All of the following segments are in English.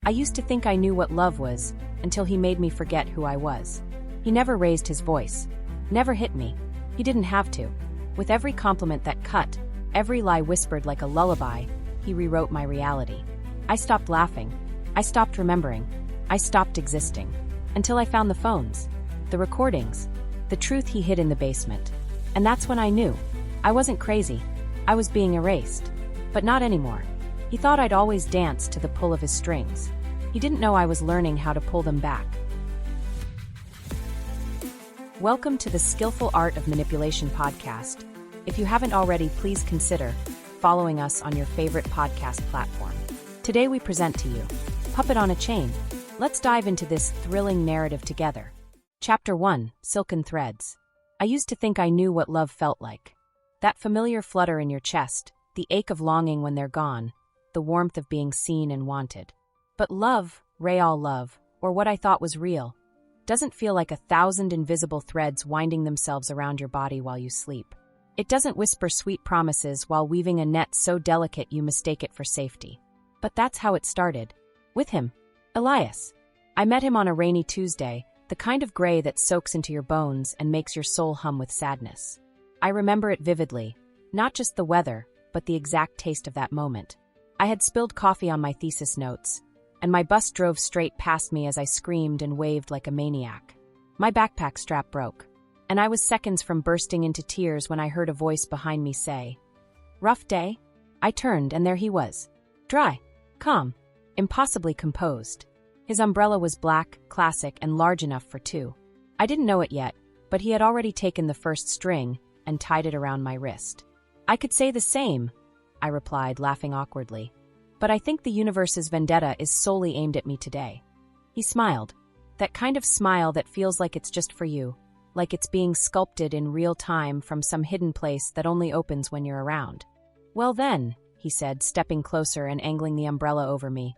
I used to think I knew what love was, until he made me forget who I was. He never raised his voice. Never hit me. He didn't have to. With every compliment that cut, every lie whispered like a lullaby, he rewrote my reality. I stopped laughing. I stopped remembering. I stopped existing. Until I found the phones, the recordings, the truth he hid in the basement. And that's when I knew. I wasn't crazy. I was being erased. But not anymore. He thought I'd always dance to the pull of his strings. He didn't know I was learning how to pull them back. Welcome to the Skillful Art of Manipulation podcast. If you haven't already, please consider following us on your favorite podcast platform. Today we present to you Puppet on a Chain. Let's dive into this thrilling narrative together. Chapter 1, Silken Threads. I used to think I knew what love felt like. That familiar flutter in your chest, the ache of longing when they're gone, the warmth of being seen and wanted. But love, real love, or what I thought was real, doesn't feel like 1,000 invisible threads winding themselves around your body while you sleep. It doesn't whisper sweet promises while weaving a net so delicate you mistake it for safety. But that's how it started. With him, Elias. I met him on a rainy Tuesday, the kind of gray that soaks into your bones and makes your soul hum with sadness. I remember it vividly, not just the weather, but the exact taste of that moment. I had spilled coffee on my thesis notes, and my bus drove straight past me as I screamed and waved like a maniac. My backpack strap broke, and I was seconds from bursting into tears when I heard a voice behind me say, "Rough day?" I turned, and there he was. Dry, calm, impossibly composed. His umbrella was black, classic, and large enough for two. I didn't know it yet, but he had already taken the first string and tied it around my wrist. "I could say the same," I replied, laughing awkwardly. "But I think the universe's vendetta is solely aimed at me today." He smiled. That kind of smile that feels like it's just for you, like it's being sculpted in real time from some hidden place that only opens when you're around. "Well then," he said, stepping closer and angling the umbrella over me,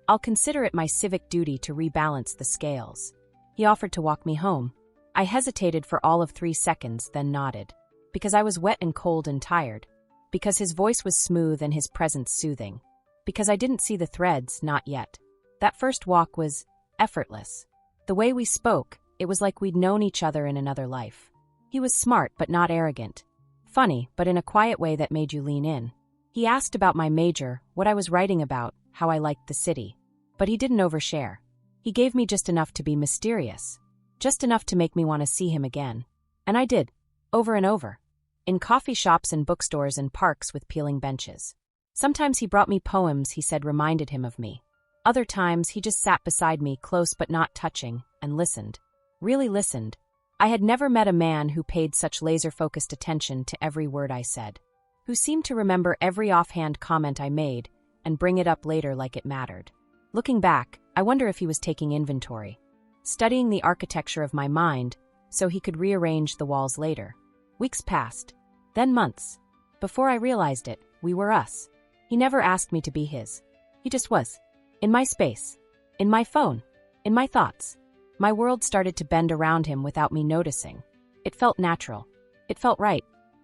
"I'll consider it my civic duty to rebalance the scales." He offered to walk me home. I hesitated for all of 3 seconds, then nodded. Because I was wet and cold and tired. Because his voice was smooth and his presence soothing. Because I didn't see the threads, not yet. That first walk was effortless. The way we spoke, it was like we'd known each other in another life. He was smart but not arrogant. Funny, but in a quiet way that made you lean in. He asked about my major, what I was writing about, how I liked the city. But he didn't overshare. He gave me just enough to be mysterious. Just enough to make me want to see him again. And I did. Over and over. In coffee shops and bookstores and parks with peeling benches. Sometimes he brought me poems he said reminded him of me. Other times he just sat beside me, close but not touching, and listened. Really listened. I had never met a man who paid such laser-focused attention to every word I said. Who seemed to remember every offhand comment I made and bring it up later like it mattered. Looking back, I wonder if he was taking inventory. Studying the architecture of my mind so he could rearrange the walls later. Weeks passed. Then months. Before I realized it, we were us. He never asked me to be his. He just was. In my space. In my phone. In my thoughts. My world started to bend around him without me noticing. It felt natural. It felt right.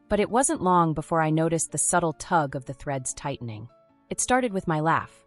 But it wasn't long before I noticed the subtle tug of the threads tightening. It started with my laugh.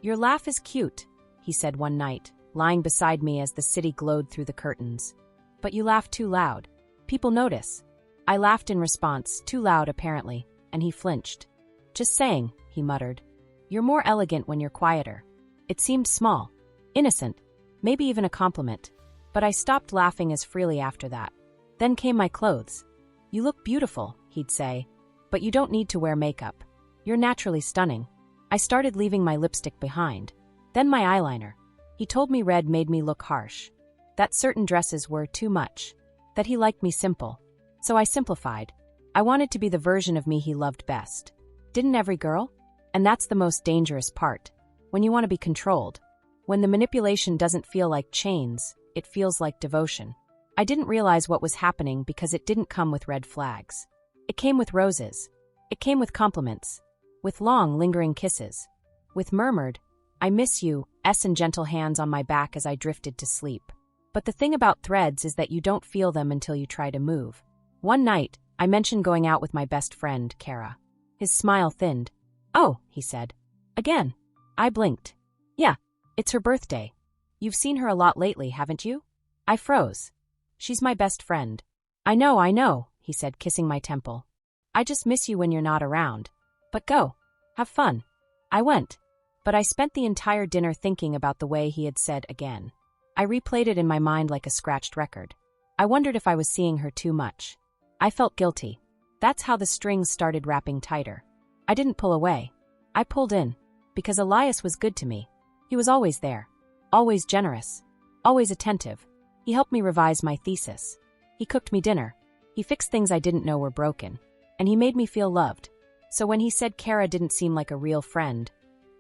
"Your laugh is cute," he said one night, lying beside me as the city glowed through the curtains. "But you laugh too loud. People notice." I laughed in response, too loud apparently, and he flinched. "Just saying," he muttered. "You're more elegant when you're quieter." It seemed small, innocent, maybe even a compliment, but I stopped laughing as freely after that. Then came my clothes. "You look beautiful," he'd say, "but you don't need to wear makeup. You're naturally stunning." I started leaving my lipstick behind. Then my eyeliner. He told me red made me look harsh. That certain dresses were too much. That he liked me simple. So I simplified. I wanted to be the version of me he loved best. Didn't every girl? And that's the most dangerous part. When you want to be controlled. When the manipulation doesn't feel like chains, it feels like devotion. I didn't realize what was happening because it didn't come with red flags. It came with roses. It came with compliments. With long, lingering kisses. With murmured, "I miss you," and gentle hands on my back as I drifted to sleep. But the thing about threads is that you don't feel them until you try to move. One night, I mentioned going out with my best friend, Kara. His smile thinned. "Oh," he said. "Again?" I blinked. "Yeah. It's her birthday. You've seen her a lot lately, haven't you? I froze. She's my best friend. I know, he said, kissing my temple. I just miss you when you're not around. But go. Have fun. I went. But I spent the entire dinner thinking about the way he had said again. I replayed it in my mind like a scratched record. I wondered if I was seeing her too much. I felt guilty. That's how the strings started wrapping tighter. I didn't pull away. I pulled in. Because Elias was good to me. He was always there. Always generous. Always attentive. He helped me revise my thesis. He cooked me dinner. He fixed things I didn't know were broken. And he made me feel loved. So when he said Kara didn't seem like a real friend,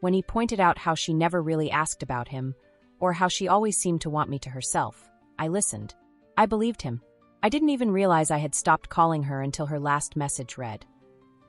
when he pointed out how she never really asked about him, or how she always seemed to want me to herself, I listened. I believed him. I didn't even realize I had stopped calling her until her last message read.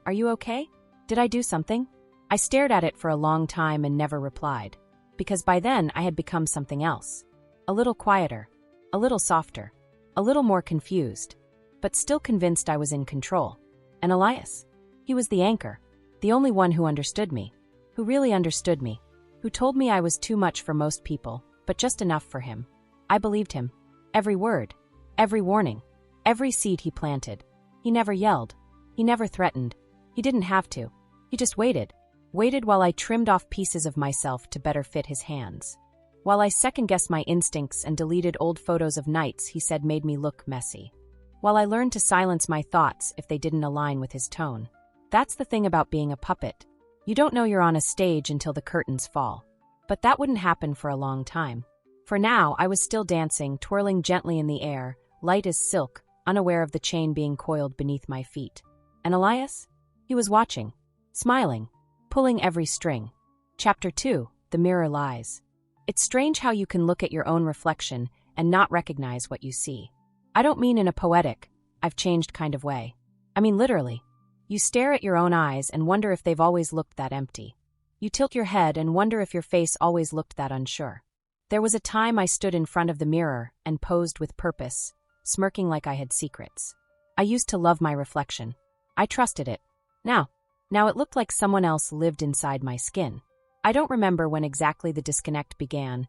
Are you okay? Did I do something? I stared at it for a long time and never replied. Because by then I had become something else. A little quieter. A little softer. A little more confused. But still convinced I was in control. And Elias? He was the anchor. The only one who understood me. Who really understood me. Who told me I was too much for most people, but just enough for him. I believed him. Every word. Every warning. Every seed he planted. He never yelled. He never threatened. He didn't have to. He just waited. Waited while I trimmed off pieces of myself to better fit his hands. While I second-guessed my instincts and deleted old photos of nights he said made me look messy. While I learned to silence my thoughts if they didn't align with his tone. That's the thing about being a puppet. You don't know you're on a stage until the curtains fall. But that wouldn't happen for a long time. For now, I was still dancing, twirling gently in the air, light as silk, unaware of the chain being coiled beneath my feet. And Elias? He was watching, smiling, pulling every string. Chapter 2, The Mirror Lies. It's strange how you can look at your own reflection and not recognize what you see. I don't mean in a poetic, I've changed kind of way. I mean literally. You stare at your own eyes and wonder if they've always looked that empty. You tilt your head and wonder if your face always looked that unsure. There was a time I stood in front of the mirror and posed with purpose, smirking like I had secrets. I used to love my reflection. I trusted it. Now it looked like someone else lived inside my skin. I don't remember when exactly the disconnect began,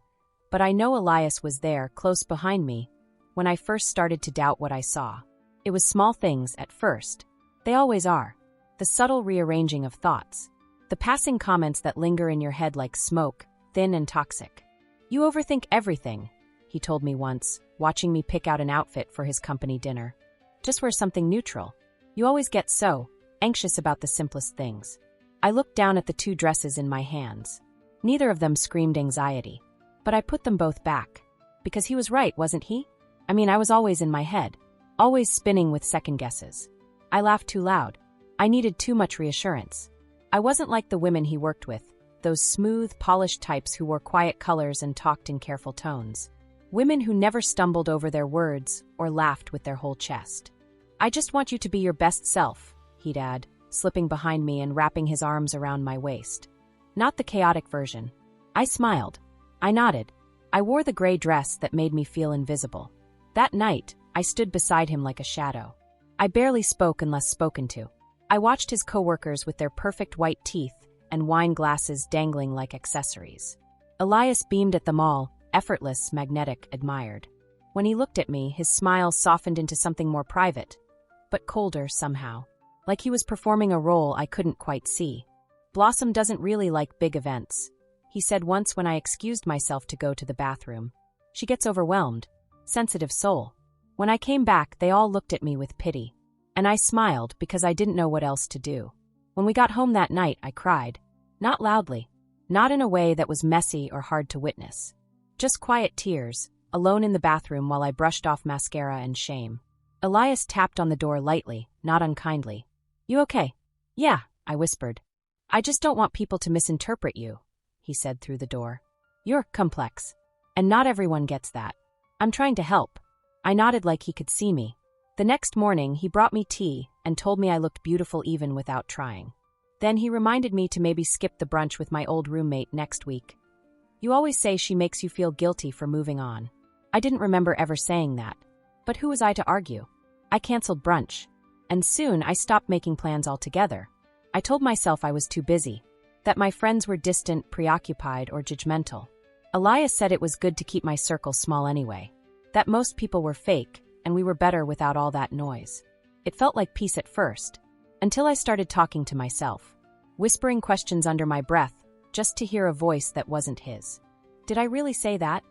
but I know Elias was there, close behind me, when I first started to doubt what I saw. It was small things at first. They always are. The subtle rearranging of thoughts. The passing comments that linger in your head like smoke, thin and toxic. You overthink everything, he told me once, watching me pick out an outfit for his company dinner. Just wear something neutral. You always get so anxious about the simplest things. I looked down at the 2 dresses in my hands. Neither of them screamed anxiety. But I put them both back. Because he was right, wasn't he? I mean, I was always in my head. Always spinning with second guesses. I laughed too loud. I needed too much reassurance. I wasn't like the women he worked with, those smooth, polished types who wore quiet colors and talked in careful tones. Women who never stumbled over their words or laughed with their whole chest. I just want you to be your best self, he'd add, slipping behind me and wrapping his arms around my waist. Not the chaotic version. I smiled. I nodded. I wore the gray dress that made me feel invisible. That night, I stood beside him like a shadow. I barely spoke unless spoken to. I watched his coworkers with their perfect white teeth and wine glasses dangling like accessories. Elias beamed at them all, effortless, magnetic, admired. When he looked at me, his smile softened into something more private, but colder somehow, like he was performing a role I couldn't quite see. Blossom doesn't really like big events, he said once when I excused myself to go to the bathroom. She gets overwhelmed. Sensitive soul. When I came back, they all looked at me with pity. And I smiled because I didn't know what else to do. When we got home that night, I cried. Not loudly. Not in a way that was messy or hard to witness. Just quiet tears, alone in the bathroom while I brushed off mascara and shame. Elias tapped on the door lightly, not unkindly. You okay? Yeah, I whispered. I just don't want people to misinterpret you, he said through the door. You're complex. And not everyone gets that. I'm trying to help. I nodded like he could see me. The next morning, he brought me tea and told me I looked beautiful even without trying. Then he reminded me to maybe skip the brunch with my old roommate next week. You always say she makes you feel guilty for moving on. I didn't remember ever saying that. But who was I to argue? I canceled brunch. And soon I stopped making plans altogether. I told myself I was too busy. That my friends were distant, preoccupied, or judgmental. Elias said it was good to keep my circle small anyway. That most people were fake, and we were better without all that noise. It felt like peace at first, until I started talking to myself, whispering questions under my breath, just to hear a voice that wasn't his. Did I really say that?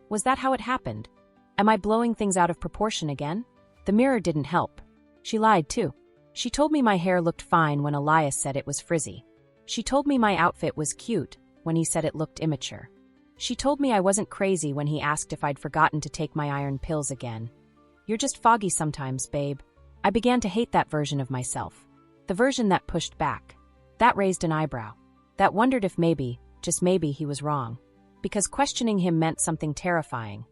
Was that how it happened? Am I blowing things out of proportion again? The mirror didn't help. She lied too. She told me my hair looked fine when Elias said it was frizzy. She told me my outfit was cute when he said it looked immature. She told me I wasn't crazy when he asked if I'd forgotten to take my iron pills again. You're just foggy sometimes, babe. I began to hate that version of myself. The version that pushed back. That raised an eyebrow. That wondered if maybe, just maybe, he was wrong. Because questioning him meant something terrifying.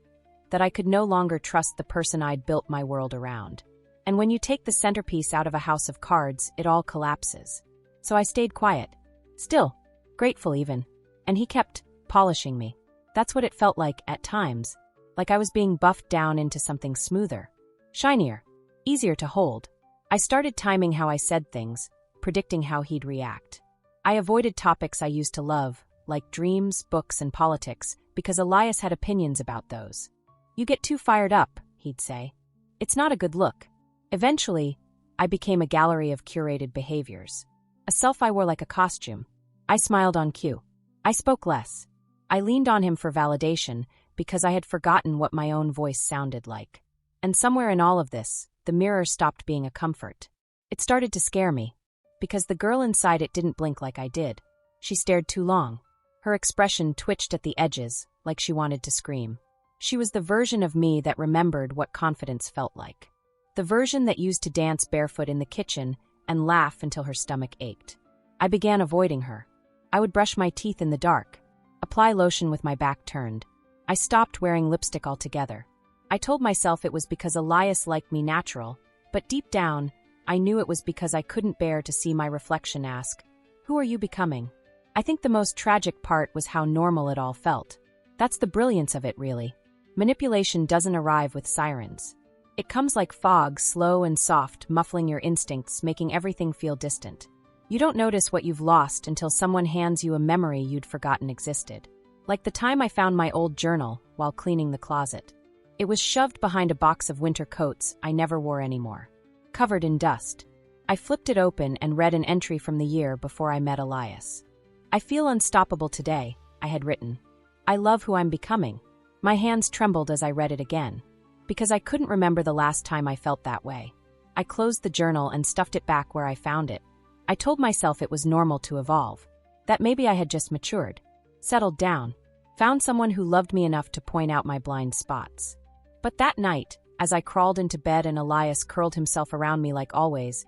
That I could no longer trust the person I'd built my world around. And when you take the centerpiece out of a house of cards, it all collapses. So I stayed quiet. Still. Grateful even. And he kept polishing me. That's what it felt like at times. Like I was being buffed down into something smoother. Shinier. Easier to hold. I started timing how I said things, predicting how he'd react. I avoided topics I used to love, like dreams, books, and politics, because Elias had opinions about those. You get too fired up, he'd say. It's not a good look. Eventually, I became a gallery of curated behaviors. A self I wore like a costume. I smiled on cue. I spoke less. I leaned on him for validation because I had forgotten what my own voice sounded like. And somewhere in all of this, the mirror stopped being a comfort. It started to scare me, because the girl inside it didn't blink like I did. She stared too long. Her expression twitched at the edges, like she wanted to scream. She was the version of me that remembered what confidence felt like. The version that used to dance barefoot in the kitchen and laugh until her stomach ached. I began avoiding her. I would brush my teeth in the dark, apply lotion with my back turned. I stopped wearing lipstick altogether. I told myself it was because Elias liked me natural, but deep down, I knew it was because I couldn't bear to see my reflection ask, "Who are you becoming?" I think the most tragic part was how normal it all felt. That's the brilliance of it, really. Manipulation doesn't arrive with sirens. It comes like fog, slow and soft, muffling your instincts, making everything feel distant. You don't notice what you've lost until someone hands you a memory you'd forgotten existed. Like the time I found my old journal while cleaning the closet. It was shoved behind a box of winter coats I never wore anymore. Covered in dust. I flipped it open and read an entry from the year before I met Elias. "I feel unstoppable today," I had written. "I love who I'm becoming." My hands trembled as I read it again, because I couldn't remember the last time I felt that way. I closed the journal and stuffed it back where I found it. I told myself it was normal to evolve, that maybe I had just matured, settled down, found someone who loved me enough to point out my blind spots. But that night, as I crawled into bed and Elias curled himself around me like always,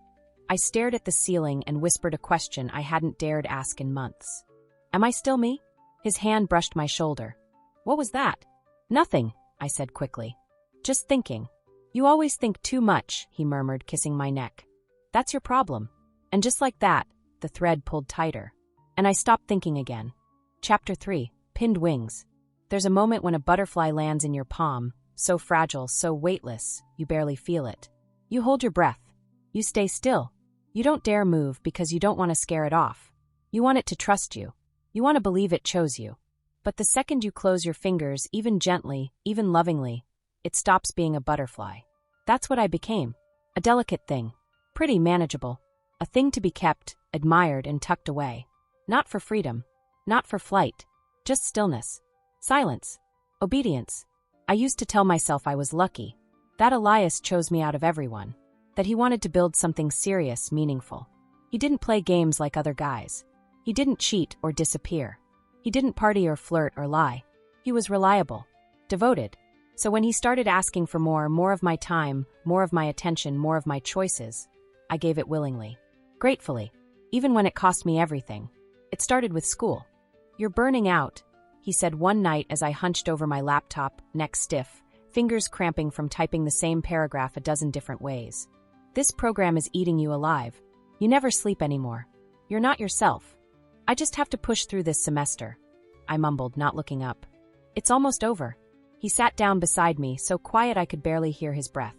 I stared at the ceiling and whispered a question I hadn't dared ask in months. "Am I still me?" His hand brushed my shoulder. "What was that?" "Nothing," I said quickly. "Just thinking." "You always think too much," he murmured, kissing my neck. "That's your problem." And just like that, the thread pulled tighter. And I stopped thinking again. Chapter 3, Pinned Wings. There's a moment when a butterfly lands in your palm, so fragile, so weightless, you barely feel it. You hold your breath. You stay still. You don't dare move because you don't want to scare it off. You want it to trust you. You want to believe it chose you. But the second you close your fingers, even gently, even lovingly, it stops being a butterfly. That's what I became. A delicate thing. Pretty manageable. A thing to be kept, admired, and tucked away. Not for freedom. Not for flight. Just stillness. Silence. Obedience. I used to tell myself I was lucky. That Elias chose me out of everyone. That he wanted to build something serious, meaningful. He didn't play games like other guys. He didn't cheat or disappear. He didn't party or flirt or lie. He was reliable. Devoted. So when he started asking for more of my time, more of my attention, more of my choices, I gave it willingly. Gratefully. Even when it cost me everything. It started with school. "You're burning out," he said one night as I hunched over my laptop, neck stiff, fingers cramping from typing the same paragraph a dozen different ways. "This program is eating you alive. You never sleep anymore. You're not yourself. I just have to push through this semester," I mumbled, not looking up. "It's almost over." He sat down beside me, so quiet I could barely hear his breath.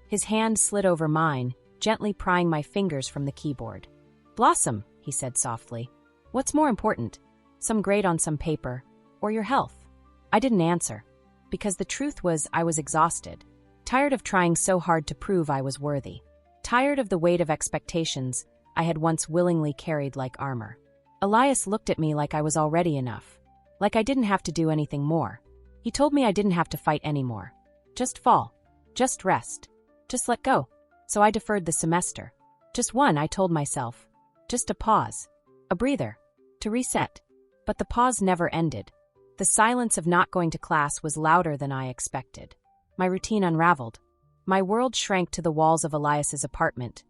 His hand slid over mine, gently prying my fingers from the keyboard. "Blossom," he said softly. "What's more important? Some grade on some paper, or your health?" I didn't answer. Because the truth was, I was exhausted. Tired of trying so hard to prove I was worthy. Tired of the weight of expectations I had once willingly carried like armor. Elias looked at me like I was already enough. Like I didn't have to do anything more. He told me I didn't have to fight anymore. Just fall. Just rest. Just let go. So I deferred the semester. Just one, I told myself. Just a pause. A breather. To reset. But the pause never ended. The silence of not going to class was louder than I expected. My routine unraveled. My world shrank to the walls of Elias's apartment,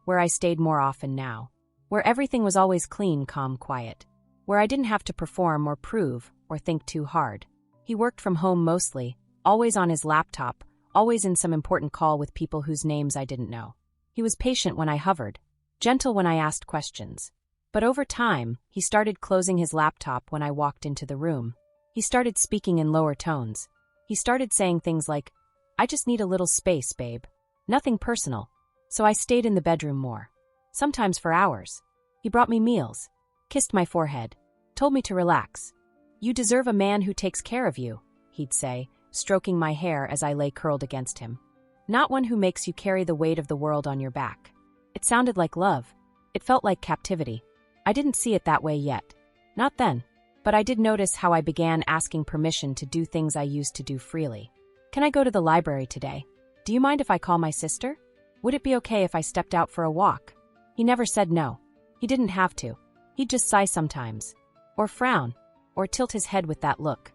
where I stayed more often now. Where everything was always clean, calm, quiet. Where I didn't have to perform or prove or think too hard. He worked from home mostly, always on his laptop, always in some important call with people whose names I didn't know. He was patient when I hovered, gentle when I asked questions. But over time, he started closing his laptop when I walked into the room. He started speaking in lower tones. He started saying things like, "I just need a little space, babe." Nothing personal. So I stayed in the bedroom more. Sometimes for hours. He brought me meals, kissed my forehead, told me to relax. "You deserve a man who takes care of you," he'd say, stroking my hair as I lay curled against him. "Not one who makes you carry the weight of the world on your back." It sounded like love. It felt like captivity. I didn't see it that way yet. Not then. But I did notice how I began asking permission to do things I used to do freely. "Can I go to the library today? Do you mind if I call my sister? Would it be okay if I stepped out for a walk?" He never said no. He didn't have to. He'd just sigh sometimes. Or frown. Or tilt his head with that look.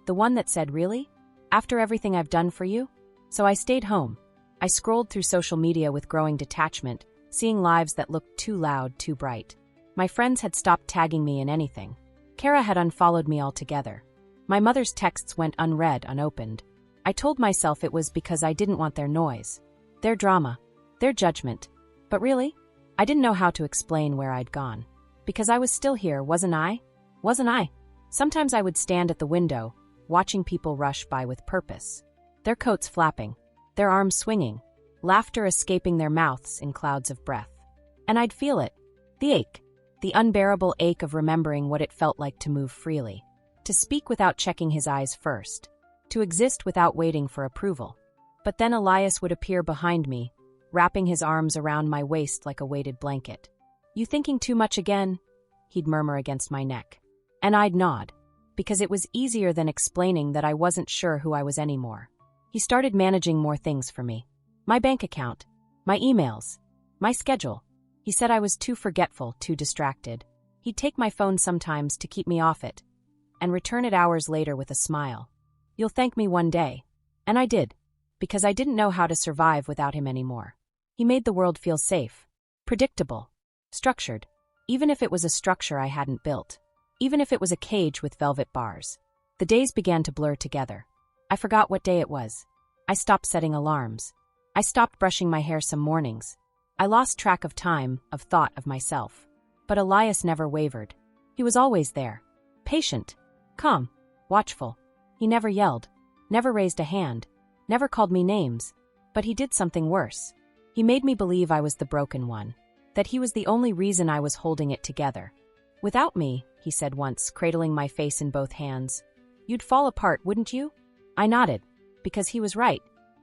The one that said, "Really? After everything I've done for you?" So I stayed home. I scrolled through social media with growing detachment, seeing lives that looked too loud, too bright. My friends had stopped tagging me in anything. Kara had unfollowed me altogether. My mother's texts went unread, unopened. I told myself it was because I didn't want their noise, their drama, their judgment. But really, I didn't know how to explain where I'd gone. Because I was still here, wasn't I? Wasn't I? Sometimes I would stand at the window, watching people rush by with purpose. Their coats flapping, their arms swinging, laughter escaping their mouths in clouds of breath. And I'd feel it. The ache. The unbearable ache of remembering what it felt like to move freely. To speak without checking his eyes first. To exist without waiting for approval. But then Elias would appear behind me, wrapping his arms around my waist like a weighted blanket. "You thinking too much again?" he'd murmur against my neck. And I'd nod. Because it was easier than explaining that I wasn't sure who I was anymore. He started managing more things for me. My bank account. My emails. My schedule. He said I was too forgetful, too distracted. He'd take my phone sometimes to keep me off it, and return it hours later with a smile. "You'll thank me one day." And I did, because I didn't know how to survive without him anymore. He made the world feel safe, predictable, structured, even if it was a structure I hadn't built, even if it was a cage with velvet bars. The days began to blur together. I forgot what day it was. I stopped setting alarms. I stopped brushing my hair some mornings. I lost track of time, of thought, of myself. But Elias never wavered. He was always there. Patient. Calm. Watchful. He never yelled. Never raised a hand. Never called me names. But he did something worse. He made me believe I was the broken one. That he was the only reason I was holding it together. "Without me," he said once, cradling my face in both hands, "you'd fall apart, wouldn't you?" I nodded. Because he was right.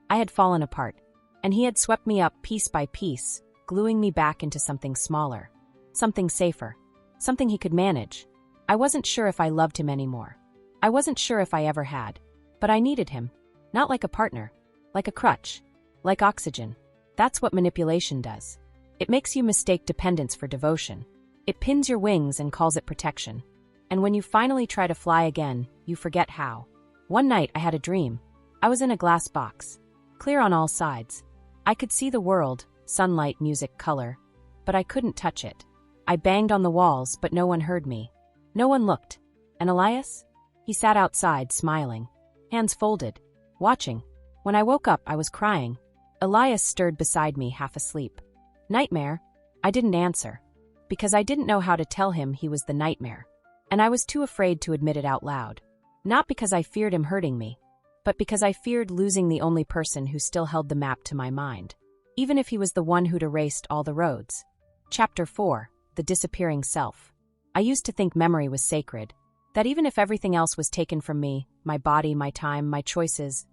I had fallen apart. And he had swept me up piece by piece, gluing me back into something smaller, something safer, something he could manage. I wasn't sure if I loved him anymore. I wasn't sure if I ever had. But I needed him. Not like a partner. Like a crutch. Like oxygen. That's what manipulation does. It makes you mistake dependence for devotion. It pins your wings and calls it protection. And when you finally try to fly again, you forget how. One night I had a dream. I was in a glass box. Clear on all sides. I could see the world. Sunlight, music, color, but I couldn't touch it. I banged on the walls, but no one heard me. No one looked. And Elias? He sat outside, smiling, hands folded, watching. When I woke up, I was crying. Elias stirred beside me, half asleep. "Nightmare?" I didn't answer. Because I didn't know how to tell him he was the nightmare. And I was too afraid to admit it out loud. Not because I feared him hurting me, but because I feared losing the only person who still held the map to my mind. Even if he was the one who'd erased all the roads. Chapter 4. The Disappearing Self. I used to think memory was sacred. That even if everything else was taken from me, my body, my time, my choices,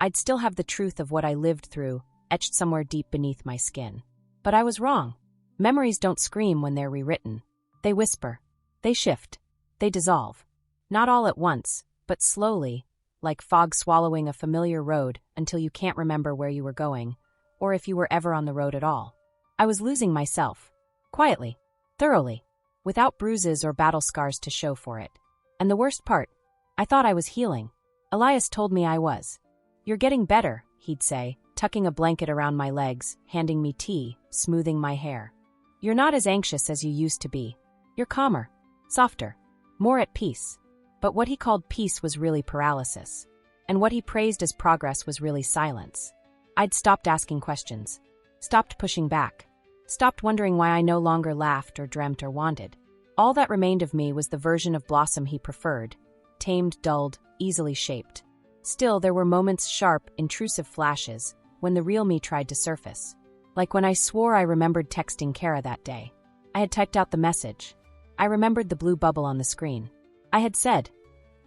I'd still have the truth of what I lived through, etched somewhere deep beneath my skin. But I was wrong. Memories don't scream when they're rewritten. They whisper. They shift. They dissolve. Not all at once, but slowly, like fog swallowing a familiar road until you can't remember where you were going, or if you were ever on the road at all. I was losing myself. Quietly. Thoroughly. Without bruises or battle scars to show for it. And the worst part, I thought I was healing. Elias told me I was. "You're getting better," he'd say, tucking a blanket around my legs, handing me tea, smoothing my hair. "You're not as anxious as you used to be. You're calmer, softer, more at peace." But what he called peace was really paralysis. And what he praised as progress was really silence. I'd stopped asking questions. Stopped pushing back. Stopped wondering why I no longer laughed or dreamt or wanted. All that remained of me was the version of Blossom he preferred. Tamed, dulled, easily shaped. Still, there were moments, sharp, intrusive flashes, when the real me tried to surface. Like when I swore I remembered texting Kara that day. I had typed out the message. I remembered the blue bubble on the screen. I had said,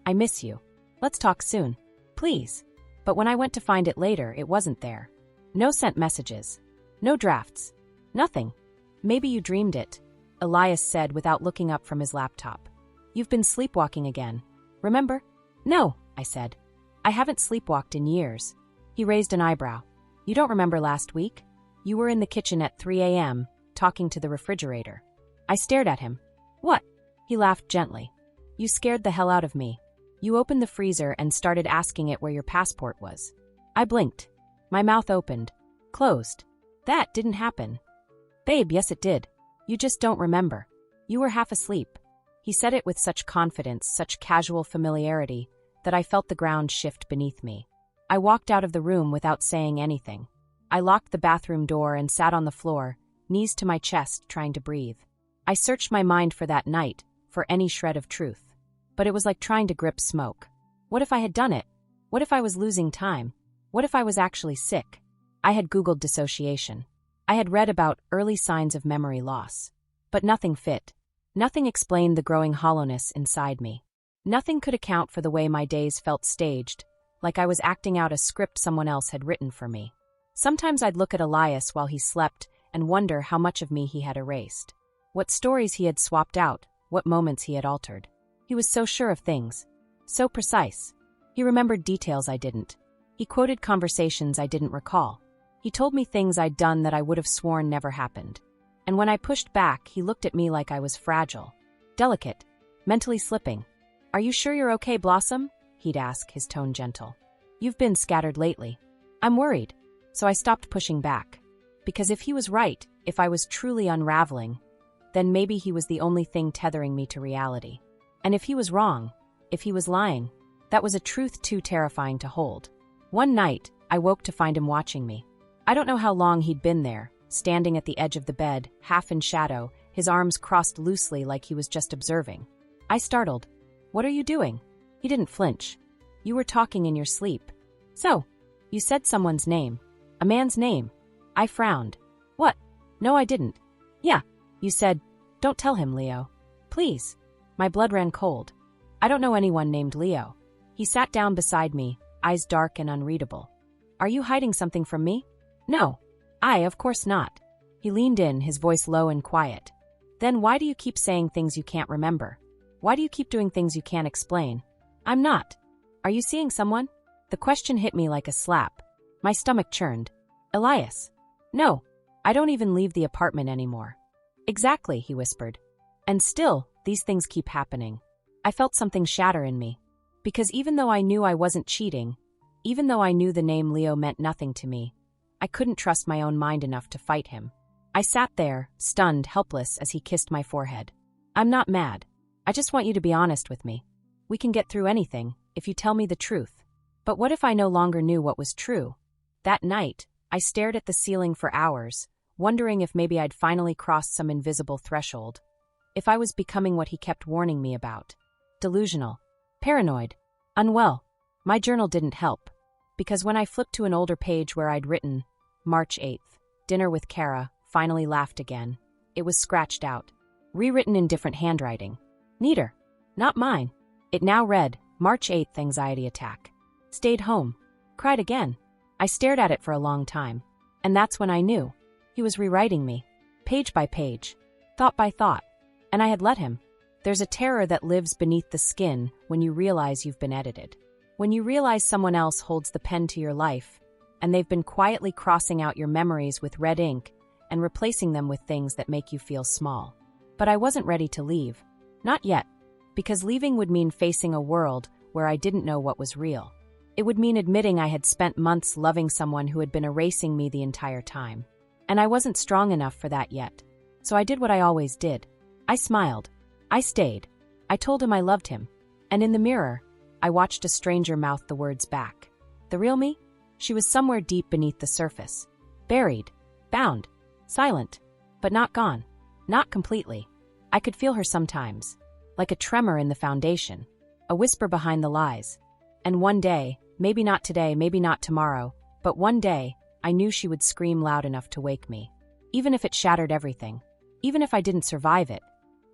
"I miss you. Let's talk soon. Please." But when I went to find it later, it wasn't there. No sent messages. No drafts. Nothing. "Maybe you dreamed it," Elias said without looking up from his laptop. "You've been sleepwalking again. Remember?" "No," I said. "I haven't sleepwalked in years." He raised an eyebrow. "You don't remember last week? You were in the kitchen at 3 a.m., talking to the refrigerator." I stared at him. "What?" He laughed gently. "You scared the hell out of me. You opened the freezer and started asking it where your passport was." I blinked. My mouth opened. Closed. "That didn't happen." "Babe, yes it did. You just don't remember. You were half asleep." He said it with such confidence, such casual familiarity, that I felt the ground shift beneath me. I walked out of the room without saying anything. I locked the bathroom door and sat on the floor, knees to my chest, trying to breathe. I searched my mind for that night, for any shred of truth. But it was like trying to grip smoke. What if I had done it? What if I was losing time? What if I was actually sick? I had Googled dissociation. I had read about early signs of memory loss. But nothing fit. Nothing explained the growing hollowness inside me. Nothing could account for the way my days felt staged, like I was acting out a script someone else had written for me. Sometimes I'd look at Elias while he slept and wonder how much of me he had erased. What stories he had swapped out, what moments he had altered. He was so sure of things. So precise. He remembered details I didn't. He quoted conversations I didn't recall. He told me things I'd done that I would have sworn never happened. And when I pushed back, he looked at me like I was fragile. Delicate. Mentally slipping. "Are you sure you're okay, Blossom?" he'd ask, his tone gentle. "You've been scattered lately." I'm worried. So I stopped pushing back. Because if he was right, if I was truly unraveling, then maybe he was the only thing tethering me to reality. And if he was wrong, if he was lying, that was a truth too terrifying to hold. One night, I woke to find him watching me. I don't know how long he'd been there, standing at the edge of the bed, half in shadow, his arms crossed loosely like he was just observing. I startled. "What are you doing?" He didn't flinch. "You were talking in your sleep." "So, you said someone's name. A man's name." I frowned. "What?" "No, I didn't." "Yeah, you said, 'Don't tell him, Leo. Please.'" My blood ran cold. "I don't know anyone named Leo." He sat down beside me, eyes dark and unreadable. "Are you hiding something from me?" "No. Of course not." He leaned in, his voice low and quiet. "Then why do you keep saying things you can't remember? Why do you keep doing things you can't explain?" "I'm not." "Are you seeing someone?" The question hit me like a slap. My stomach churned. "Elias." "No. I don't even leave the apartment anymore." "Exactly," he whispered. "And still, these things keep happening." I felt something shatter in me. Because even though I knew I wasn't cheating, even though I knew the name Leo meant nothing to me, I couldn't trust my own mind enough to fight him. I sat there, stunned, helpless, as he kissed my forehead. "I'm not mad. I just want you to be honest with me. We can get through anything, if you tell me the truth." But what if I no longer knew what was true? That night, I stared at the ceiling for hours, wondering if maybe I'd finally crossed some invisible threshold. If I was becoming what he kept warning me about. Delusional. Paranoid. Unwell. My journal didn't help. Because when I flipped to an older page where I'd written, March 8th, dinner with Kara, finally laughed again, it was scratched out. Rewritten in different handwriting. Neater. Not mine. It now read, March 8th anxiety attack. Stayed home. Cried again. I stared at it for a long time. And that's when I knew. He was rewriting me. Page by page. Thought by thought. And I had let him. There's a terror that lives beneath the skin when you realize you've been edited. When you realize someone else holds the pen to your life, and they've been quietly crossing out your memories with red ink and replacing them with things that make you feel small. But I wasn't ready to leave. Not yet. Because leaving would mean facing a world where I didn't know what was real. It would mean admitting I had spent months loving someone who had been erasing me the entire time. And I wasn't strong enough for that yet. So I did what I always did. I smiled. I stayed. I told him I loved him. And in the mirror, I watched a stranger mouth the words back. The real me? She was somewhere deep beneath the surface. Buried. Bound. Silent. But not gone. Not completely. I could feel her sometimes. Like a tremor in the foundation. A whisper behind the lies. And one day, maybe not today, maybe not tomorrow, but one day, I knew she would scream loud enough to wake me. Even if it shattered everything. Even if I didn't survive it.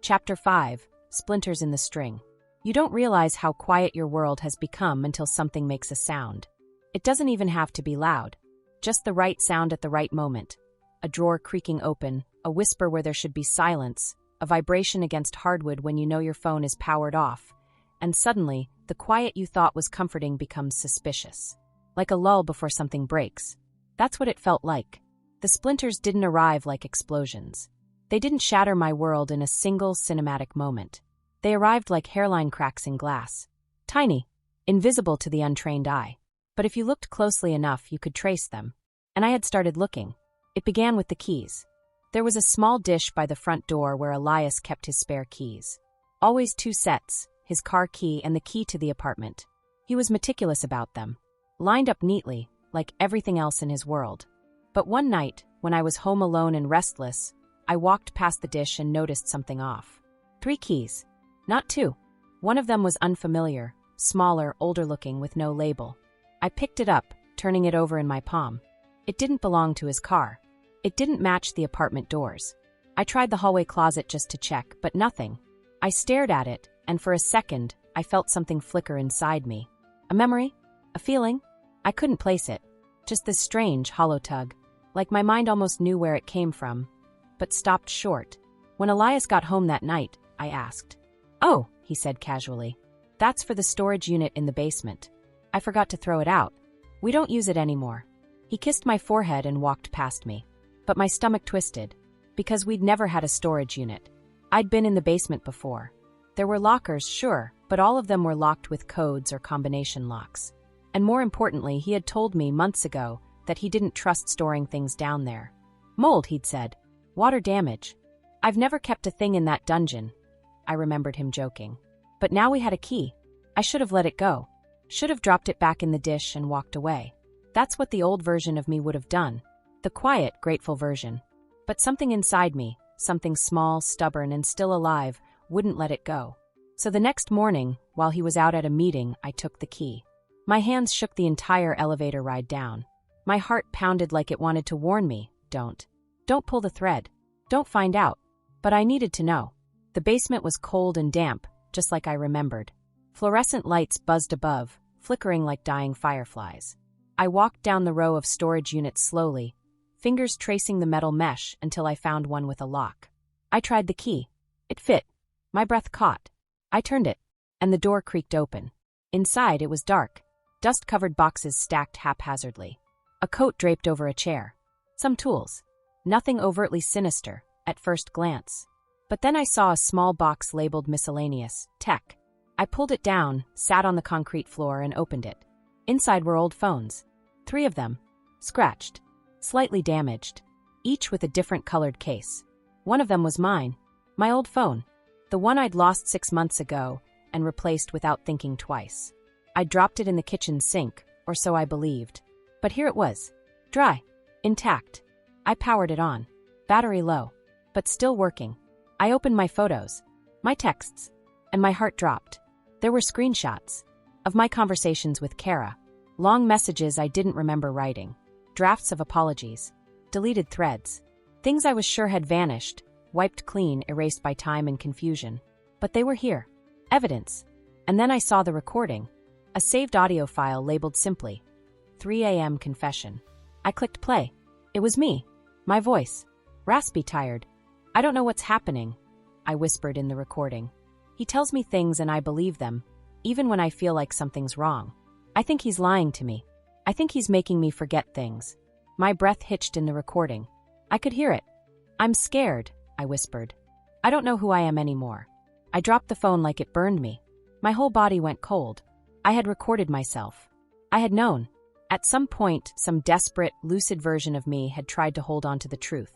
Chapter 5, Splinters in the String. You don't realize how quiet your world has become until something makes a sound. It doesn't even have to be loud. Just the right sound at the right moment. A drawer creaking open, a whisper where there should be silence, a vibration against hardwood when you know your phone is powered off, and suddenly, the quiet you thought was comforting becomes suspicious. Like a lull before something breaks. That's what it felt like. The splinters didn't arrive like explosions. They didn't shatter my world in a single cinematic moment. They arrived like hairline cracks in glass. Tiny, invisible to the untrained eye. But if you looked closely enough, you could trace them. And I had started looking. It began with the keys. There was a small dish by the front door where Elias kept his spare keys. Always 2 sets, his car key and the key to the apartment. He was meticulous about them. Lined up neatly, like everything else in his world. But one night, when I was home alone and restless, I walked past the dish and noticed something off. 3 keys. Not 2. One of them was unfamiliar, smaller, older-looking with no label. I picked it up, turning it over in my palm. It didn't belong to his car. It didn't match the apartment doors. I tried the hallway closet just to check, but nothing. I stared at it, and for a second, I felt something flicker inside me. A memory? A feeling? I couldn't place it. Just this strange, hollow tug. Like my mind almost knew where it came from, but stopped short. When Elias got home that night, I asked. "Oh," he said casually. "That's for the storage unit in the basement. I forgot to throw it out. We don't use it anymore." He kissed my forehead and walked past me. But my stomach twisted, because we'd never had a storage unit. I'd been in the basement before. There were lockers, sure, but all of them were locked with codes or combination locks. And more importantly, he had told me months ago that he didn't trust storing things down there. Mold, he'd said. Water damage. I've never kept a thing in that dungeon. I remembered him joking. But now we had a key. I should have let it go. Should have dropped it back in the dish and walked away. That's what the old version of me would have done. The quiet, grateful version. But something inside me, something small, stubborn, and still alive, wouldn't let it go. So the next morning, while he was out at a meeting, I took the key. My hands shook the entire elevator ride down. My heart pounded like it wanted to warn me, don't pull the thread. Don't find out. But I needed to know. The basement was cold and damp, just like I remembered. Fluorescent lights buzzed above, flickering like dying fireflies. I walked down the row of storage units slowly, fingers tracing the metal mesh until I found one with a lock. I tried the key. It fit. My breath caught. I turned it, and the door creaked open. Inside, it was dark. Dust-covered boxes stacked haphazardly. A coat draped over a chair. Some tools. Nothing overtly sinister, at first glance. But then I saw a small box labeled miscellaneous, tech. I pulled it down, sat on the concrete floor, and opened it. Inside were old phones. 3 of them. Scratched. Slightly damaged. Each with a different colored case. One of them was mine. My old phone. The one I'd lost 6 months ago and replaced without thinking twice. I dropped it in the kitchen sink, or so I believed. But here it was. Dry. Intact. I powered it on. Battery low. But still working. I opened my photos. My texts. And my heart dropped. There were screenshots. Of my conversations with Kara. Long messages I didn't remember writing. Drafts of apologies. Deleted threads. Things I was sure had vanished. Wiped clean, erased by time and confusion. But they were here. Evidence. And then I saw the recording, a saved audio file labeled simply, 3 a.m. confession. I clicked play. It was me. My voice. Raspy, tired. I don't know what's happening, I whispered in the recording. He tells me things and I believe them, even when I feel like something's wrong. I think he's lying to me. I think he's making me forget things. My breath hitched in the recording. I could hear it. I'm scared, I whispered. I don't know who I am anymore. I dropped the phone like it burned me. My whole body went cold. I had recorded myself. I had known. At some point, some desperate, lucid version of me had tried to hold on to the truth.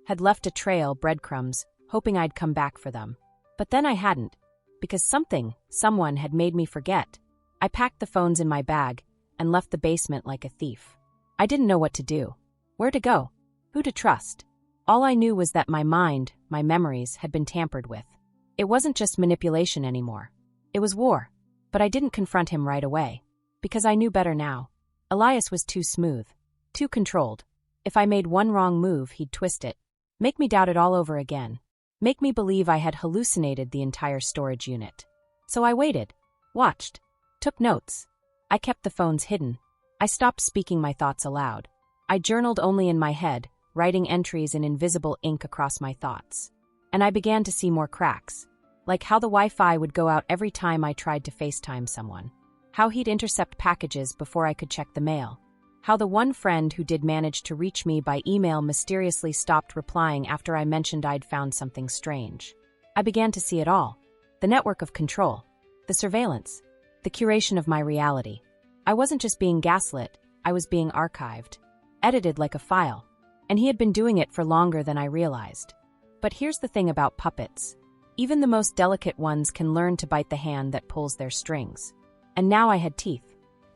Had left a trail, breadcrumbs, hoping I'd come back for them. But then I hadn't. Because someone had made me forget. I packed the phones in my bag and left the basement like a thief. I didn't know what to do. Where to go? Who to trust? All I knew was that my mind, my memories, had been tampered with. It wasn't just manipulation anymore. It was war. But I didn't confront him right away. Because I knew better now. Elias was too smooth. Too controlled. If I made one wrong move, he'd twist it. Make me doubt it all over again. Make me believe I had hallucinated the entire storage unit. So I waited. Watched. Took notes. I kept the phones hidden. I stopped speaking my thoughts aloud. I journaled only in my head, writing entries in invisible ink across my thoughts. And I began to see more cracks. Like how the Wi-Fi would go out every time I tried to FaceTime someone. How he'd intercept packages before I could check the mail. How the one friend who did manage to reach me by email mysteriously stopped replying after I mentioned I'd found something strange. I began to see it all. The network of control. The surveillance. The curation of my reality. I wasn't just being gaslit, I was being archived. Edited like a file. And he had been doing it for longer than I realized. But here's the thing about puppets. Even the most delicate ones can learn to bite the hand that pulls their strings. And now I had teeth.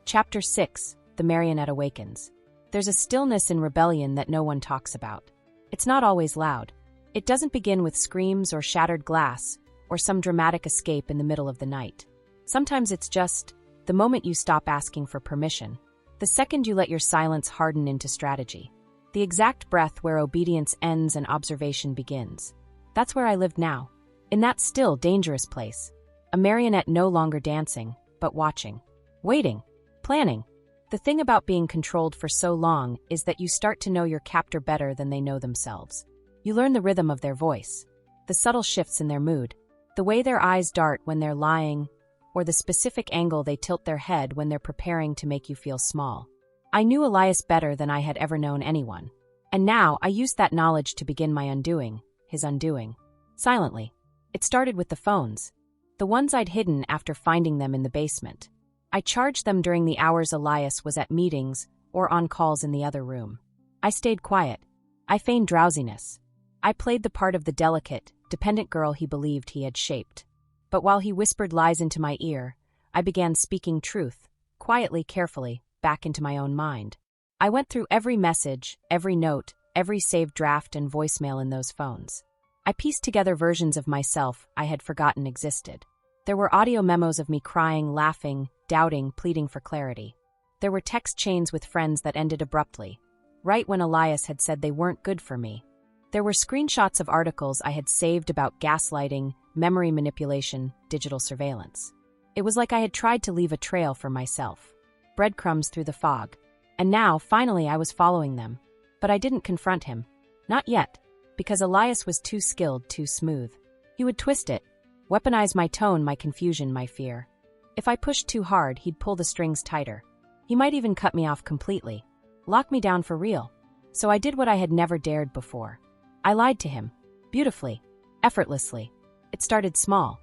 Chapter 6. The marionette awakens. There's a stillness in rebellion that no one talks about. It's not always loud. It doesn't begin with screams or shattered glass, or some dramatic escape in the middle of the night. Sometimes it's just the moment you stop asking for permission. The second you let your silence harden into strategy. The exact breath where obedience ends and observation begins. That's where I lived now. In that still, dangerous place. A marionette no longer dancing, but watching. Waiting. Planning. The thing about being controlled for so long is that you start to know your captor better than they know themselves. You learn the rhythm of their voice. The subtle shifts in their mood. The way their eyes dart when they're lying, or the specific angle they tilt their head when they're preparing to make you feel small. I knew Elias better than I had ever known anyone. And now I used that knowledge to begin my undoing, his undoing. Silently. It started with the phones. The ones I'd hidden after finding them in the basement. I charged them during the hours Elias was at meetings or on calls in the other room. I stayed quiet. I feigned drowsiness. I played the part of the delicate, dependent girl he believed he had shaped. But while he whispered lies into my ear, I began speaking truth, quietly, carefully, back into my own mind. I went through every message, every note, every saved draft and voicemail in those phones. I pieced together versions of myself I had forgotten existed. There were audio memos of me crying, laughing, doubting, pleading for clarity. There were text chains with friends that ended abruptly, right when Elias had said they weren't good for me. There were screenshots of articles I had saved about gaslighting, memory manipulation, digital surveillance. It was like I had tried to leave a trail for myself. Breadcrumbs through the fog. And now, finally, I was following them. But I didn't confront him. Not yet. Because Elias was too skilled, too smooth. He would twist it, weaponize my tone, my confusion, my fear. If I pushed too hard, he'd pull the strings tighter. He might even cut me off completely. Lock me down for real. So I did what I had never dared before. I lied to him. Beautifully. Effortlessly. It started small.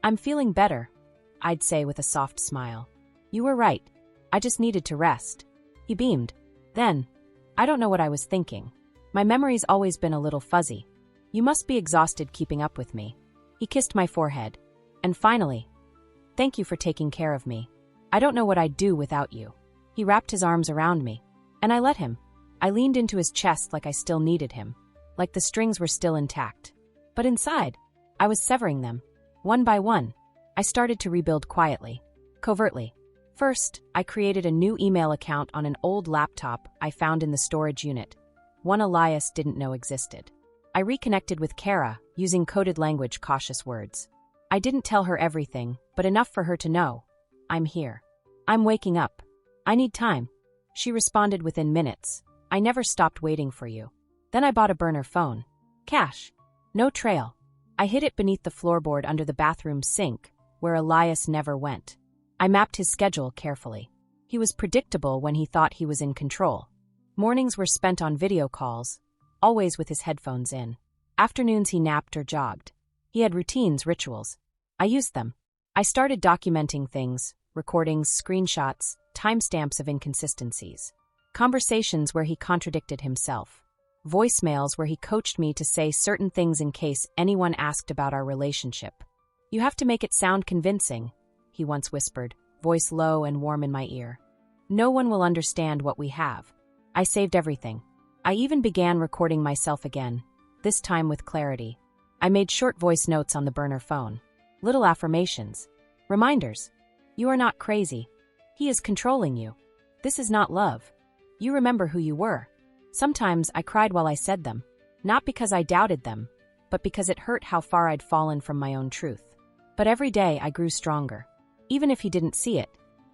I'm feeling better, I'd say with a soft smile. You were right. I just needed to rest. He beamed. Then, I don't know what I was thinking. My memory's always been a little fuzzy. You must be exhausted keeping up with me. He kissed my forehead. And finally, thank you for taking care of me. I don't know what I'd do without you. He wrapped his arms around me. And I let him. I leaned into his chest like I still needed him. Like the strings were still intact. But inside, I was severing them. One by one, I started to rebuild quietly. Covertly. First, I created a new email account on an old laptop I found in the storage unit. One Elias didn't know existed. I reconnected with Kara, using coded language, cautious words. I didn't tell her everything, but enough for her to know. I'm here. I'm waking up. I need time. She responded within minutes. I never stopped waiting for you. Then I bought a burner phone. Cash. No trail. I hid it beneath the floorboard under the bathroom sink, where Elias never went. I mapped his schedule carefully. He was predictable when he thought he was in control. Mornings were spent on video calls, always with his headphones in. Afternoons he napped or jogged. He had routines, rituals. I used them. I started documenting things, recordings, screenshots, timestamps of inconsistencies. Conversations where he contradicted himself. Voicemails where he coached me to say certain things in case anyone asked about our relationship. You have to make it sound convincing, he once whispered, voice low and warm in my ear. No one will understand what we have. I saved everything. I even began recording myself again, this time with clarity. I made short voice notes on the burner phone. Little affirmations. Reminders. You are not crazy. He is controlling you. This is not love. You remember who you were. Sometimes I cried while I said them, not because I doubted them, but because it hurt how far I'd fallen from my own truth. But every day I grew stronger. Even if he didn't see it,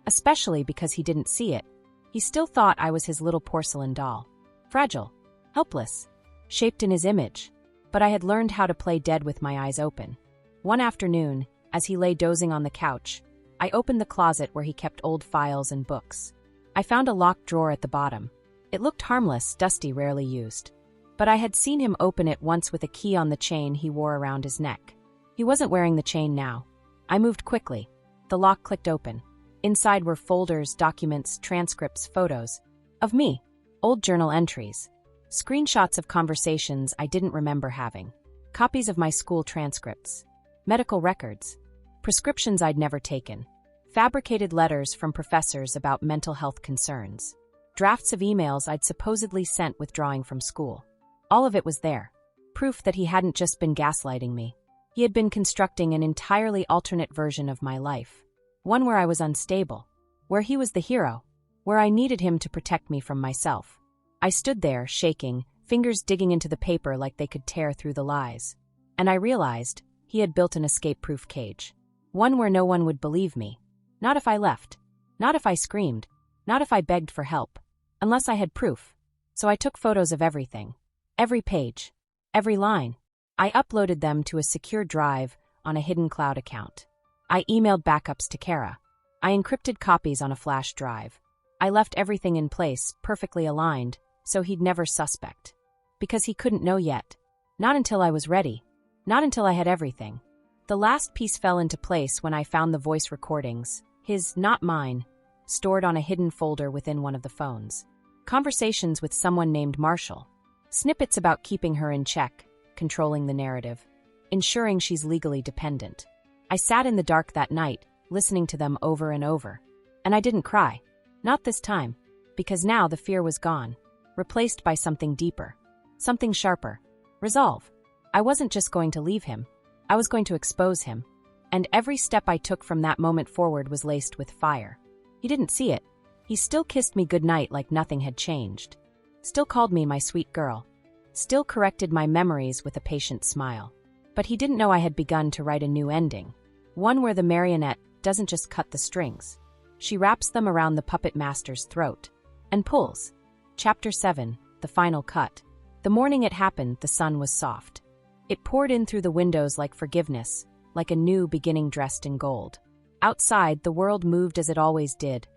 especially because he didn't see it, he still thought I was his little porcelain doll. Fragile, helpless, shaped in his image. But I had learned how to play dead with my eyes open. One afternoon, as he lay dozing on the couch, I opened the closet where he kept old files and books. I found a locked drawer at the bottom. It looked harmless, dusty, rarely used. But I had seen him open it once with a key on the chain he wore around his neck. He wasn't wearing the chain now. I moved quickly. The lock clicked open. Inside were folders, documents, transcripts, photos. Of me. Old journal entries. Screenshots of conversations I didn't remember having. Copies of my school transcripts. Medical records. Prescriptions I'd never taken. Fabricated letters from professors about mental health concerns. Drafts of emails I'd supposedly sent withdrawing from school. All of it was there. Proof that he hadn't just been gaslighting me. He had been constructing an entirely alternate version of my life. One where I was unstable. Where he was the hero. Where I needed him to protect me from myself. I stood there, shaking, fingers digging into the paper like they could tear through the lies. And I realized he had built an escape-proof cage. One where no one would believe me. Not if I left. Not if I screamed. Not if I begged for help. Unless I had proof. So I took photos of everything. Every page. Every line. I uploaded them to a secure drive on a hidden cloud account. I emailed backups to Kara. I encrypted copies on a flash drive. I left everything in place, perfectly aligned, so he'd never suspect. Because he couldn't know yet. Not until I was ready. Not until I had everything. The last piece fell into place when I found the voice recordings, his, not mine, stored on a hidden folder within one of the phones. Conversations with someone named Marshall. Snippets about keeping her in check, controlling the narrative, ensuring she's legally dependent. I sat in the dark that night, listening to them over and over. And I didn't cry. Not this time. Because now the fear was gone. Replaced by something deeper. Something sharper. Resolve. I wasn't just going to leave him. I was going to expose him. And every step I took from that moment forward was laced with fire. He didn't see it. He still kissed me goodnight like nothing had changed. Still called me my sweet girl. Still corrected my memories with a patient smile. But he didn't know I had begun to write a new ending. One where the marionette doesn't just cut the strings. She wraps them around the puppet master's throat. And pulls. Chapter 7, The Final Cut. The morning it happened, the sun was soft. It poured in through the windows like forgiveness, like a new beginning dressed in gold. Outside, the world moved as it always did.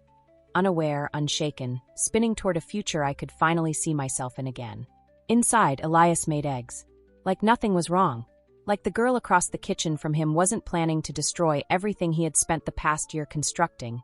Unaware, unshaken, spinning toward a future I could finally see myself in again. Inside, Elias made eggs. Like nothing was wrong. Like the girl across the kitchen from him wasn't planning to destroy everything he had spent the past year constructing,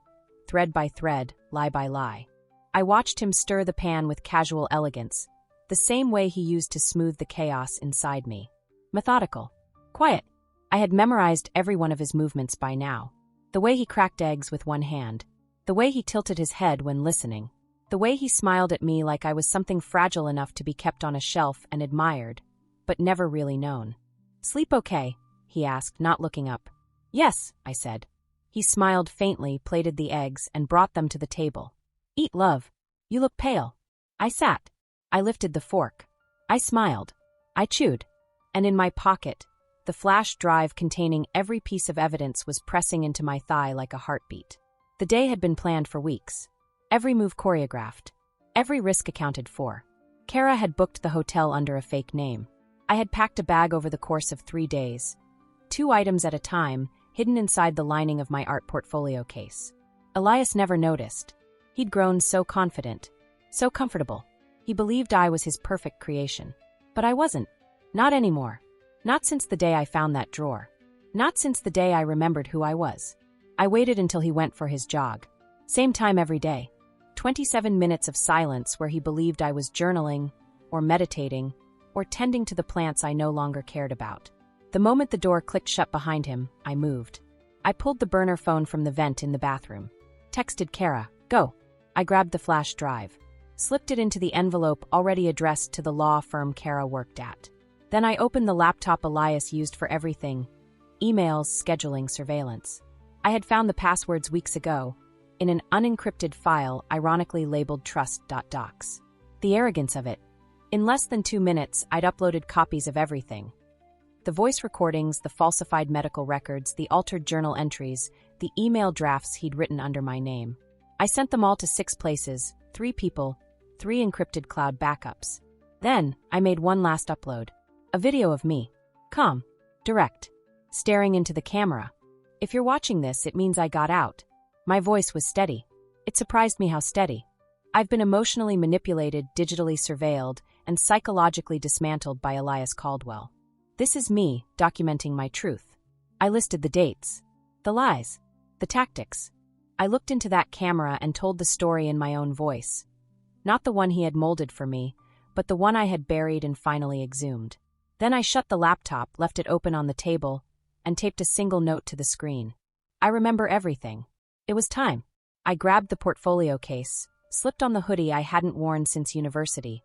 thread by thread, lie by lie. I watched him stir the pan with casual elegance, the same way he used to smooth the chaos inside me. Methodical. Quiet. I had memorized every one of his movements by now. The way he cracked eggs with one hand. The way he tilted his head when listening. The way he smiled at me like I was something fragile enough to be kept on a shelf and admired, but never really known. "Sleep okay?" he asked, not looking up. "Yes," I said. He smiled faintly, plated the eggs, and brought them to the table. "Eat, love. You look pale." I sat. I lifted the fork. I smiled. I chewed. And in my pocket, The flash drive containing every piece of evidence was pressing into my thigh like a heartbeat. The day had been planned for weeks. Every move choreographed. Every risk accounted for. Kara had booked the hotel under a fake name. I had packed a bag over the course of 3 days. 2 items at a time, hidden inside the lining of my art portfolio case. Elias never noticed. He'd grown so confident, so comfortable. He believed I was his perfect creation. But I wasn't. Not anymore. Not since the day I found that drawer. Not since the day I remembered who I was. I waited until he went for his jog. Same time every day. 27 minutes of silence where he believed I was journaling, or meditating, or tending to the plants I no longer cared about. The moment the door clicked shut behind him, I moved. I pulled the burner phone from the vent in the bathroom. Texted Kara, "Go." I grabbed the flash drive. Slipped it into the envelope already addressed to the law firm Kara worked at. Then I opened the laptop Elias used for everything. Emails, scheduling, surveillance. I had found the passwords weeks ago, in an unencrypted file ironically labeled trust.docs. The arrogance of it. In less than 2 minutes, I'd uploaded copies of everything. The voice recordings, the falsified medical records, the altered journal entries, the email drafts he'd written under my name. I sent them all to 6 places, 3 people, 3 encrypted cloud backups. Then, I made one last upload. A video of me. Calm. Direct. Staring into the camera. If you're watching this, it means I got out. My voice was steady. It surprised me how steady. I've been emotionally manipulated, digitally surveilled, and psychologically dismantled by Elias Caldwell. This is me, documenting my truth. I listed the dates, the lies, the tactics. I looked into that camera and told the story in my own voice. Not the one he had molded for me, but the one I had buried and finally exhumed. Then I shut the laptop, left it open on the table, and taped a single note to the screen. I remember everything. It was time. I grabbed the portfolio case, slipped on the hoodie I hadn't worn since university,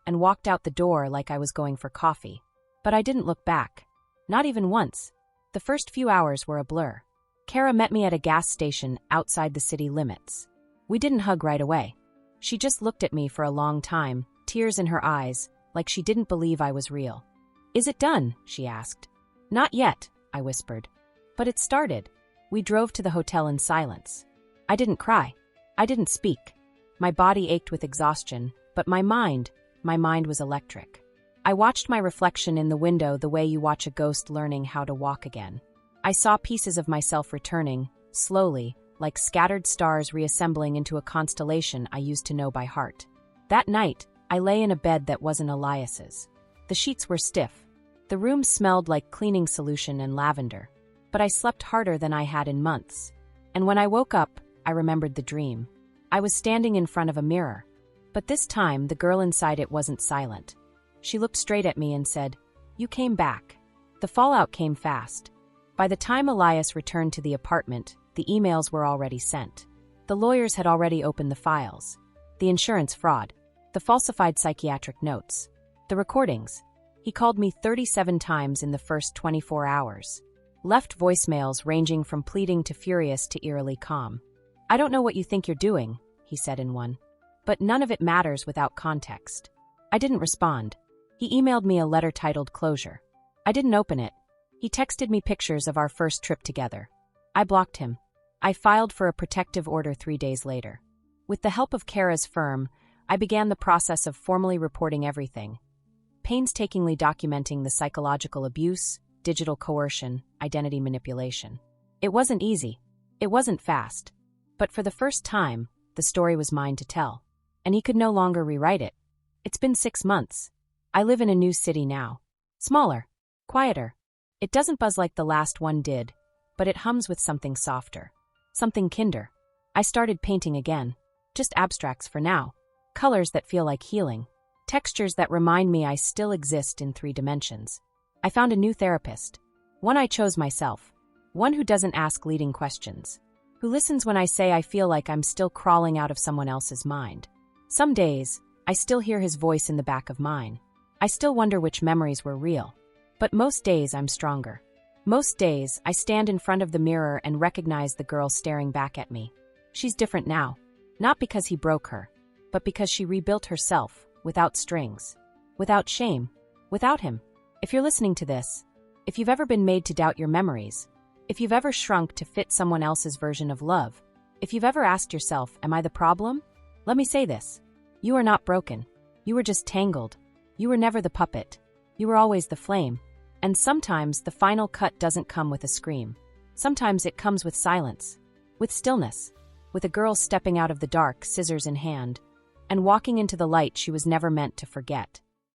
and walked out the door like I was going for coffee. But I didn't look back. Not even once. The first few hours were a blur. Kara met me at a gas station outside the city limits. We didn't hug right away. She just looked at me for a long time, tears in her eyes, like she didn't believe I was real. "Is it done?" she asked. "Not yet," I whispered. But it started. We drove to the hotel in silence. I didn't cry. I didn't speak. My body ached with exhaustion, but my mind was electric. I watched my reflection in the window the way you watch a ghost learning how to walk again. I saw pieces of myself returning, slowly, like scattered stars reassembling into a constellation I used to know by heart. That night, I lay in a bed that wasn't Elias's. The sheets were stiff. The room smelled like cleaning solution and lavender. But I slept harder than I had in months. And when I woke up, I remembered the dream. I was standing in front of a mirror. But this time, the girl inside it wasn't silent. She looked straight at me and said, "You came back." The fallout came fast. By the time Elias returned to the apartment, the emails were already sent. The lawyers had already opened the files. The insurance fraud. The falsified psychiatric notes. The recordings. He called me 37 times in the first 24 hours. Left voicemails ranging from pleading to furious to eerily calm. "I don't know what you think you're doing," he said in one. "But none of it matters without context." I didn't respond. He emailed me a letter titled Closure. I didn't open it. He texted me pictures of our first trip together. I blocked him. I filed for a protective order 3 days later. With the help of Kara's firm, I began the process of formally reporting everything, painstakingly documenting the psychological abuse, digital coercion, identity manipulation. It wasn't easy. It wasn't fast. But for the first time, the story was mine to tell. And he could no longer rewrite it. It's been 6 months. I live in a new city now. Smaller. Quieter. It doesn't buzz like the last one did, but it hums with something softer. Something kinder. I started painting again. Just abstracts for now. Colors that feel like healing. Textures that remind me I still exist in 3 dimensions. I found a new therapist. One I chose myself. One who doesn't ask leading questions. Who listens when I say I feel like I'm still crawling out of someone else's mind. Some days, I still hear his voice in the back of mine. I still wonder which memories were real. But most days I'm stronger. Most days, I stand in front of the mirror and recognize the girl staring back at me. She's different now. Not because he broke her, but because she rebuilt herself, without strings. Without shame. Without him. If you're listening to this, If you've ever been made to doubt your memories, if you've ever shrunk to fit someone else's version of love, if you've ever asked yourself, am I the problem? Let me say this. You are not broken. You were just tangled. You were never the puppet. You were always the flame. And sometimes the final cut doesn't come with a scream. Sometimes it comes with silence, with stillness, with a girl stepping out of the dark, scissors in hand, and walking into the light she was never meant to forget.